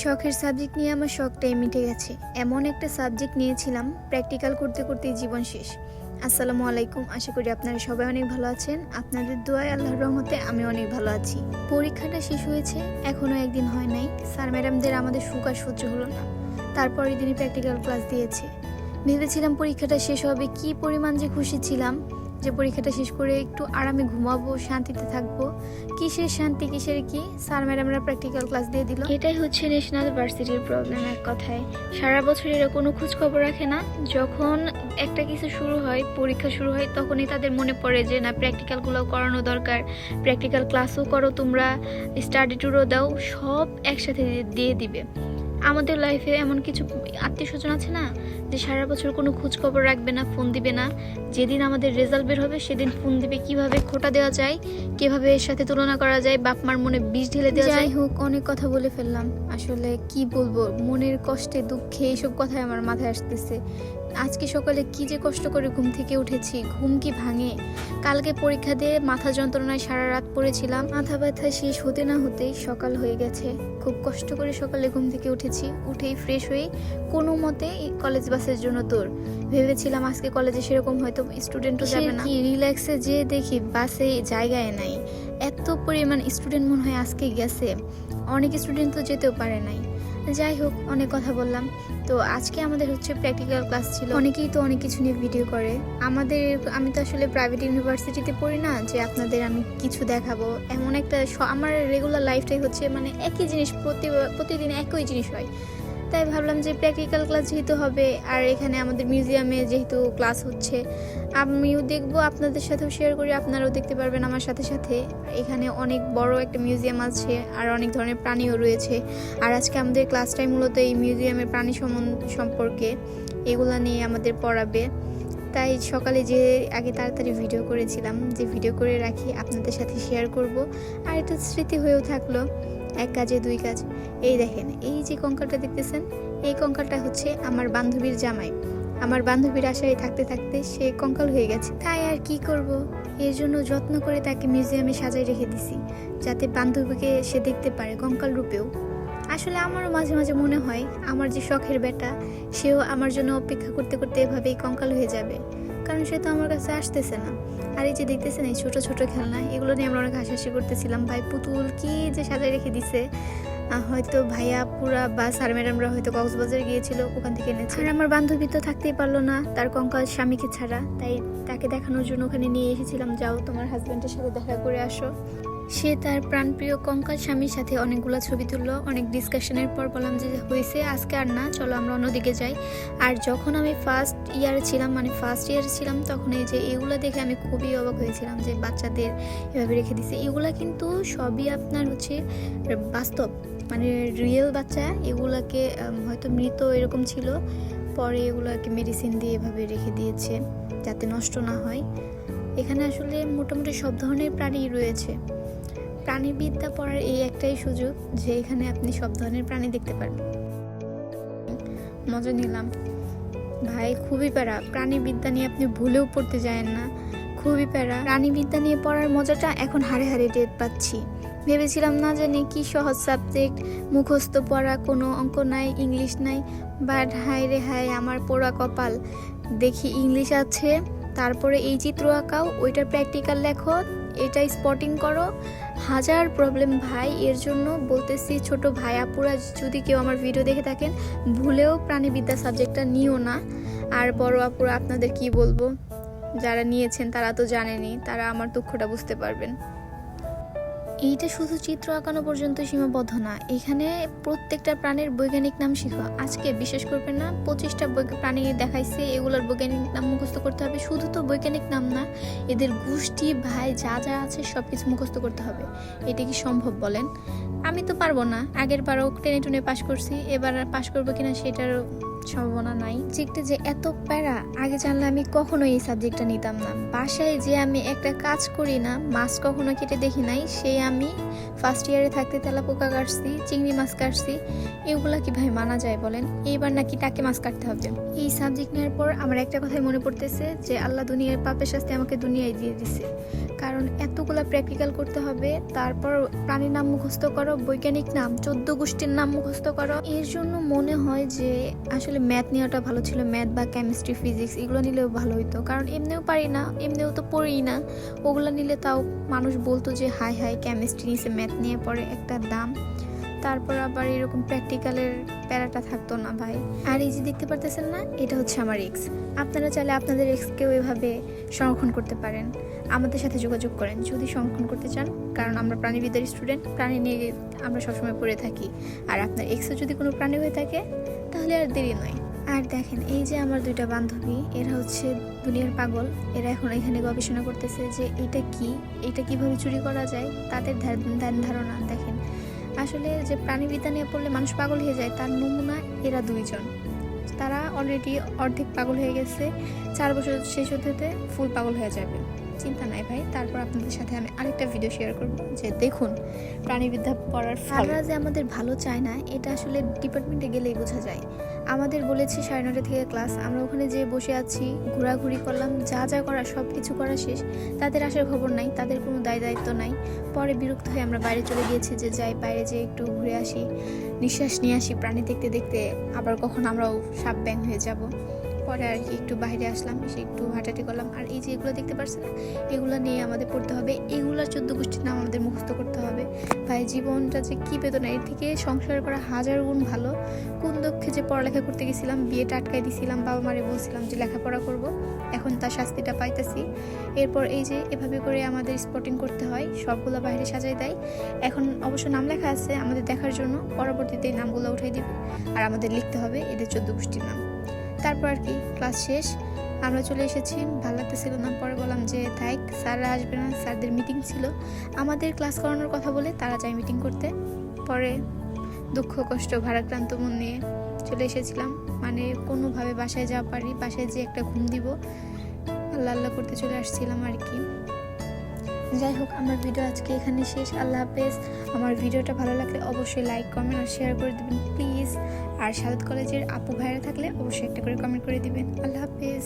শখের সাবজেক্ট নিয়ে আমার শখটাই মিটে গেছে। এমন একটা সাবজেক্ট নিয়েছিলাম, প্র্যাকটিক্যাল করতে করতেই জীবন শেষ। আসসালামু আলাইকুম, আশা করি আপনারা সবাই অনেক ভালো আছেন। আপনাদের দোয়ায় আল্লাহর রহমতে আমি অনেক ভালো আছি। পরীক্ষাটা শেষ হয়েছে, এখনও একদিন হয় নাই। স্যার ম্যাডামদের আমাদের সুখ আর সহ্য হলো না, তারপরের দিনই প্র্যাকটিক্যাল ক্লাস দিয়েছে। ভেবেছিলাম পরীক্ষাটা শেষ হবে, কি পরিমাণ যে খুশি ছিলাম যে পরীক্ষাটা শেষ করে একটু আরামে ঘুমাবো, শান্তিতে থাকবো। কিসের শান্তি, কিসের কি, স্যার ম্যাডামরা প্র্যাকটিক্যাল ক্লাস দিয়ে দিল। এটাই হচ্ছে ন্যাশনাল ভার্সিটির প্রবলেম। এক কথায় সারা বছর এরা কোনো খোঁজ খবর রাখে না। যখন একটা কিছু শুরু হয়, পরীক্ষা শুরু হয়, তখনই তাদের মনে পড়ে যে না, প্র্যাকটিক্যালগুলো করানো দরকার, প্র্যাকটিক্যাল ক্লাসও করো তোমরা, স্টাডি ট্যুরও দাও, সব একসাথে দিয়ে দিবে। আমাদের লাইফে এমন কিছু আত্মীয় স্বজন আছে না, যে সারা বছর কোনো খোঁজ খবর রাখবে না, ফোন দিবে না। যেদিন আমাদের রেজাল্ট বের হবে সেদিন ফোন দিবে, কিভাবে খোটা দেওয়া যায়, কিভাবে এর সাথে তুলনা করা যায়, বাপ মার মনে বিষ ঢেলে দেওয়া যায়। যাই হোক, অনেক কথা বলে ফেললাম। আসলে কি বলবো, মনের কষ্টে দুঃখে এইসব কথাই আমার মাথায় আসতেছে। আজকে সকালে কি যে কষ্ট করে ঘুম থেকে উঠেছি, ঘুম কি ভাঙে। কালকে পরীক্ষা দিয়ে মাথা যন্ত্রণায় সারা রাত পড়েছিলাম, মাথা ব্যথা শেষ হতে না হতেই সকাল হয়ে গেছে। খুব কষ্ট করে সকালে ঘুম থেকে উঠেছি, উঠেই ফ্রেশ হয়ে কোনো মতে কলেজ বাসের জন্য দৌড়। ভেবেছিলাম আজকে কলেজে সেরকম হয়তো স্টুডেন্টও যাবে না, কি রিল্যাক্সে যে দেখি বাসে জায়গায় নাই। এত পরিমাণ স্টুডেন্ট মনে হয় আজকে গেছে, অনেক স্টুডেন্ট তো যেতেও পারে নাই। যাই হোক, অনেক কথা বললাম। তো আজকে আমাদের হচ্ছে প্র্যাকটিক্যাল ক্লাস ছিল। অনেকেই তো অনেক কিছু নিয়ে ভিডিও করে। আমি তো আসলে প্রাইভেট ইউনিভার্সিটিতে পড়ি না যে আপনাদের আমি কিছু দেখাবো। এমন একটা আমার রেগুলার লাইফটাই হচ্ছে মানে একই জিনিস, প্রতিদিন একই জিনিস হয়। তাই ভাবলাম যে প্র্যাকটিক্যাল ক্লাস যেহেতু হবে, আর এখানে আমাদের মিউজিয়ামে যেহেতু ক্লাস হচ্ছে, আমিও দেখবো, আপনাদের সাথেও শেয়ার করি, আপনারাও দেখতে পারবেন আমার সাথে সাথে। এখানে অনেক বড় একটা মিউজিয়াম আছে, আর অনেক ধরনের প্রাণীও রয়েছে। আর আজকে আমাদের ক্লাসটাই মূলত এই মিউজিয়ামের প্রাণী সম্পর্কে, এগুলা নিয়ে আমাদের পড়াবে। তাই সকালে যে আগে তাড়াতাড়ি ভিডিও করেছিলাম, যে ভিডিও করে রাখি, আপনাদের সাথে শেয়ার করব। আর এটা স্মৃতি হয়েও থাকলো। এক কাজে দুই কাজ। এই দেখেন, এই যে কঙ্কালটা দেখতেছেন, এই কঙ্কালটা হচ্ছে আমার বান্ধবীর জামাই। আমার বান্ধবীর আশায় থাকতে থাকতে সে কঙ্কাল হয়ে গেছে। তাই আর কি করব, এর জন্য যত্ন করে তাকে মিউজিয়ামে সাজায় রেখে দিছি, যাতে বান্ধবীকে সে দেখতে পারে কঙ্কাল রূপেও। আসলে আমারও মাঝে মাঝে মনে হয় আমার যে শখের বেটা, সেও আমার জন্য অপেক্ষা করতে করতে এভাবেই কঙ্কাল হয়ে যাবে, কারণ সে তো আমার কাছে আসতেছে না। আর এই যে দেখতেছেন এই ছোট ছোট খেলনা, এগুলো নিয়ে আমরা অনেক হাসাহাসি করতেছিলাম। ভাই পুতুল কি যে সাজায় রেখে দিছে, হয়তো ভাইয়া পুরা বা স্যার ম্যাডামরা হয়তো কক্সবাজার গিয়েছিল, ওখান থেকে এনেছে। আর আমার বান্ধবী তো থাকতেই পারলো না তার কঙ্কাল স্বামীকে ছাড়া, তাই তাকে দেখানোর জন্য ওখানে নিয়ে এসেছিলাম। যাও, তোমার হাজব্যান্ডের সাথে দেখা করে আসো। সে তার প্রাণপ্রিয় কঙ্কাল স্বামীর সাথে অনেকগুলো ছবি তুললো। অনেক ডিসকাশনের পর বললাম যে হয়েছে, আজকে আর না, চলো আমরা অন্যদিকে যাই। আর যখন আমি ফার্স্ট ইয়ারে ছিলাম, তখন এই যে এগুলো দেখে আমি খুবই অবাক হয়েছিলাম যে বাচ্চাদের এভাবে রেখে দিছে। এগুলা কিন্তু সবই আপনার হচ্ছে বাস্তব, মানে রিয়েল বাচ্চা। এগুলাকে হয়তো মৃত এরকম ছিল, পরে এগুলোকে মেডিসিন দিয়ে এভাবে রেখে দিয়েছে যাতে নষ্ট না হয়। এখানে আসলে মোটামুটি সব ধরনের প্রাণী রয়েছে। প্রাণীবিদ্যা পড়ার এই একটাই সুযোগ যে এখানে আপনি সব ধরনের প্রাণী দেখতে পারবেন। মজা নিলাম ভাই, খুবই প্যারা। প্রাণীবিদ্যা নিয়ে আপনি ভুলেও পড়তে যায়েন না, খুবই প্যারা। প্রাণীবিদ্যা নিয়ে পড়ার মজাটা এখন হাড়ে হাড়ে টের পাচ্ছি। ভেবেছিলাম না জানি কি সহজ সাবজেক্ট, মুখস্থ পড়া, কোনো অঙ্ক নাই, ইংলিশ নাই। বাট হায় রে হায়, আমার পোড়া কপাল। দেখি ইংলিশ আছে, তারপরে এই চিত্র আঁকাও, ওইটার প্র্যাকটিক্যাল লেখো, এটা স্পটিং করো, হাজার প্রবলেম ভাই। এর জন্য বলতেছি, ছোট ভাই আপুরা যদি কেউ আমার ভিডিও দেখে থাকেন, ভুলেও প্রাণীবিদ্যা সাবজেক্টটা নিও না। আর বড় আপুরা, আপনাদের কি বলবো, যারা নিয়েছেন তারা তো জানেনই, তারা আমার দুঃখটা বুঝতে পারবেন। এইটা শুধু চিত্র আঁকানো পর্যন্ত সীমাবদ্ধ না, এখানে প্রত্যেকটা প্রাণীর বৈজ্ঞানিক নাম শিখো। আজকে বিশ্বাস করবেন না, 25টা প্রাণী দেখাইছে, এগুলোর বৈজ্ঞানিক নাম মুখস্থ করতে হবে। শুধু তো বৈজ্ঞানিক নাম না, এদের গোষ্ঠী ভাই যা যা আছে সব কিছু মুখস্থ করতে হবে। এটা কি সম্ভব বলেন? আমি তো পারবো না। আগের বারও টেনে টুনে পাশ করছি, এবার পাশ করবো কিনা সেটার সম্ভাবনা নাই। সাবজেক্টে যে এত প্যারা, আগে জানলে আমি কখনো এই সাবজেক্টটা নিতাম না। বাসায় যে আমি একটা কাজ করি না, মাছ কখনো কেটে দেখি নাই, সেই আমি ফার্স্ট ইয়ারে থাকতে তেলাপোকা কাটছি, চিংড়ি মাছ কাটছি। এগুলা কি ভাই মানা যায় বলেন? এইবার নাকি টাকে মাছ কাটতে হবে। এই সাবজেক্ট নেওয়ার পর আমার একটা কথাই মনে পড়তেছে যে আল্লাহ দুনিয়ার পাপের শাস্তি আমাকে দুনিয়ায় দিয়ে দিছে। কারণ এতগুলা প্র্যাকটিক্যাল করতে হবে, তারপর প্রাণীর নাম মুখস্থ করো, বৈজ্ঞানিক নাম 14 গোষ্ঠীর নাম মুখস্থ করো। এর জন্য মনে হয় যে আসলে ম্যাথ নেওয়াটা ভালো ছিল, ম্যাথ বা কেমিস্ট্রি, ফিজিক্স এগুলো নিলেও ভালো হতো, কারণ এমনিও পারি না, এমনিও তো পড়ি না। ওগুলো নিলে তাও মানুষ বলতো যে হাই হাই কেমিস্ট্রি নিয়েছে, ম্যাথ নিয়ে পড়ে, একটা দাম। তারপর আবার এরকম প্র্যাকটিক্যালের প্যারাটা থাকতো না ভাই। আর এই যে দেখতে পারতেছেন না, এটা হচ্ছে আমার এক্স। আপনারা চাইলে আপনাদের এক্সকেও এভাবে সংরক্ষণ করতে পারেন, আমাদের সাথে যোগাযোগ করেন যদি সংরক্ষণ করতে চান, কারণ আমরা প্রাণীবিদ্যার স্টুডেন্ট, প্রাণী নিয়ে আমরা সবসময় পড়ে থাকি। আর আপনার এক্সও যদি কোনো প্রাণী হয়ে থাকে তাহলে আর দেরি নয়। আর দেখেন এই যে আমার দুইটা বান্ধবী, এরা হচ্ছে দুনিয়ার পাগল। এরা এখন এখানে গবেষণা করতেছে যে এটা কিভাবে চুরি করা যায়, তাদের ধ্যান ধারণা দেখেন। আসলে যে প্রাণীবিদ্যা নিয়ে পড়লে মানুষ পাগল হয়ে যায়, তার নমুনা এরা দুইজন। তারা অলরেডি অর্ধেক পাগল হয়ে গেছে, 4 বছর শেষ হতে হতে ফুল পাগল হয়ে যাবে। চিন্তা নাই ভাই, তারপর আপনাদের সাথে আমি আরেকটা ভিডিও শেয়ার করব যে দেখুন প্রাণীবিদ্যা পড়ার ফল। তারা যে আমাদের ভালো চায় না, এটা আসলে ডিপার্টমেন্টে গেলেই বোঝা যায়। আমাদের বলেছে 9:30 থেকে ক্লাস, আমরা ওখানে যে বসে আছি, ঘোরাঘুরি করলাম, যা যা করা সব কিছু করা শেষ। তাদের আসার খবর নাই, তাদের কোনো দায়িত্ব নাই। পরে বিরক্ত হয়ে আমরা বাইরে চলে গিয়েছি যে যাই বাইরে যে একটু ঘুরে আসি, নিঃশ্বাস নিয়ে আসি, প্রাণী দেখতে দেখতে আবার কখন আমরাও সাপ ব্যাং হয়ে যাব। পরে আর কি একটু বাইরে আসলাম, এসে একটু হাঁটাহাঁটি করলাম। আর এই যে এগুলো দেখতে পাচ্ছেন না, এগুলো নিয়ে আমাদের পড়তে হবে, এগুলোর 14 গোষ্ঠীর নাম আমাদের মুখস্থ করতে হবে। ভাই জীবনটা যে কী বেদনা, এর থেকে সংসার করা 1000 গুণ ভালো। কোন দুঃখে যে পড়ালেখা করতে গেছিলাম, বিয়েটা আটকাই দিছিলাম, বাবা মারে বলছিলাম যে লেখাপড়া করব, এখন তার শাস্তিটা পাইতেছি। এরপর এই যে এভাবে করে আমাদের স্পটিং করতে হয়, সবগুলো বাইরে সাজাই দেয়। এখন অবশ্য নাম লেখা আছে আমাদের দেখার জন্য, পরবর্তীতে এই নামগুলো উঠাই দিবে আর আমাদের লিখতে হবে এদের 14 গোষ্ঠীর নাম। তারপর আর কি ক্লাস শেষ, আমরা চলে এসেছি। ভালো লাগতেছিল না, পরে বললাম যে থাক, স্যাররা আসবে না, স্যারদের মিটিং ছিল, আমাদের ক্লাস করানোর কথা বলে তারা যায় মিটিং করতে। পরে দুঃখ কষ্ট ভারাক্রান্ত মন নিয়ে চলে এসেছিলাম, মানে কোনোভাবে বাসায় যাওয়া পারি, বাসায় যে একটা ঘুম দিব আল্লাহ আল্লাহ করতে চলে আসছিলাম আর কি। যাই হোক, আমার ভিডিও আজকে এখানে শেষ। আল্লাহ হাফেজ। আমার ভিডিওটা ভালো লাগলে অবশ্যই লাইক, কমেন্ট আর শেয়ার করে দেবেন প্লিজ। আর সাউথ কলেজের আপু ভাইরা থাকলে অবশ্যই একটা করে কমেন্ট করে দিবেন। আল্লাহ হাফেজ।